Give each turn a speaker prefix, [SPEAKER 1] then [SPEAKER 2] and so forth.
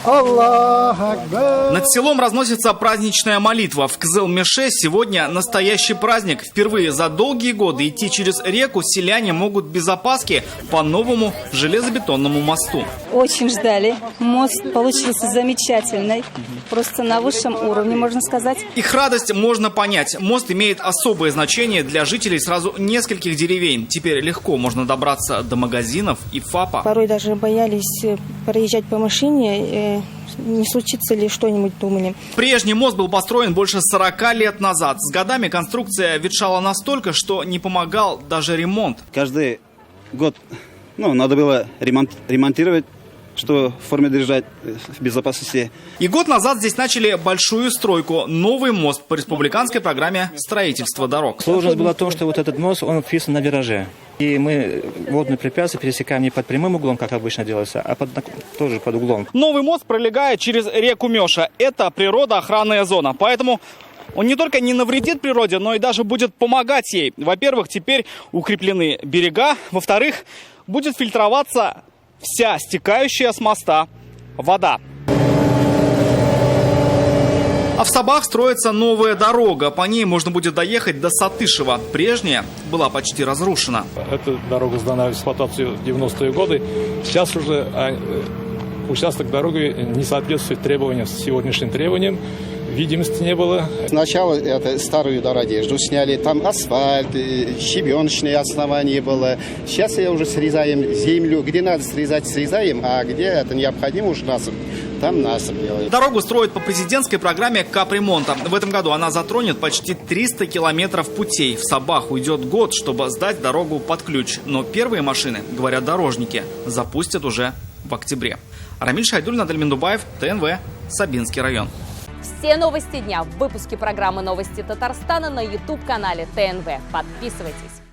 [SPEAKER 1] Аллах Акбар.
[SPEAKER 2] Над селом разносится праздничная молитва. В Кызыл-Меше сегодня настоящий праздник. Впервые за долгие годы идти через реку селяне могут без опаски по новому железобетонному мосту.
[SPEAKER 3] Очень ждали. Мост получился замечательный. Просто на высшем уровне, можно сказать.
[SPEAKER 2] Их радость можно понять. Мост имеет особое значение для жителей сразу нескольких деревень. Теперь легко можно добраться до магазинов и ФАПа.
[SPEAKER 4] Порой даже боялись проезжать по машине, не случится ли что-нибудь, думали.
[SPEAKER 2] Прежний мост был построен больше 40 лет назад. С годами конструкция ветшала настолько, что не помогал даже ремонт.
[SPEAKER 5] Каждый год надо было ремонтировать, что в форме держать в безопасности.
[SPEAKER 2] И год назад здесь начали большую стройку. Новый мост по республиканской программе строительства дорог.
[SPEAKER 6] Сложность была в том, что вот этот мост, он вписан на вираже. И мы водные препятствия пересекаем не под прямым углом, как обычно делается, а тоже под углом.
[SPEAKER 2] Новый мост пролегает через реку Меша. Это природоохранная зона. Поэтому он не только не навредит природе, но и даже будет помогать ей. Во-первых, теперь укреплены берега. Во-вторых, будет фильтроваться вся стекающая с моста вода. А в Сабах строится новая дорога. По ней можно будет доехать до Сатышева. Прежняя была почти разрушена.
[SPEAKER 7] Эта дорога сдана в эксплуатацию в 90-е годы. Сейчас уже участок дороги не соответствует сегодняшним требованиям. Видимости не было.
[SPEAKER 1] Сначала это старую дородежду сняли, там асфальт, щебеночное основание было. Сейчас я уже срезаем землю. Где надо срезать, срезаем, а где это необходимо уже насыпь, там насыпь делаем.
[SPEAKER 2] Дорогу строят по президентской программе капремонта. В этом году она затронет почти 300 километров путей. В Сабах уйдет год, чтобы сдать дорогу под ключ. Но первые машины, говорят дорожники, запустят уже в октябре. Рамиль Шайдуль, Надель Миндубаев, ТНВ, Сабинский район.
[SPEAKER 8] Все новости дня в выпуске программы «Новости Татарстана» на YouTube-канале ТНВ. Подписывайтесь.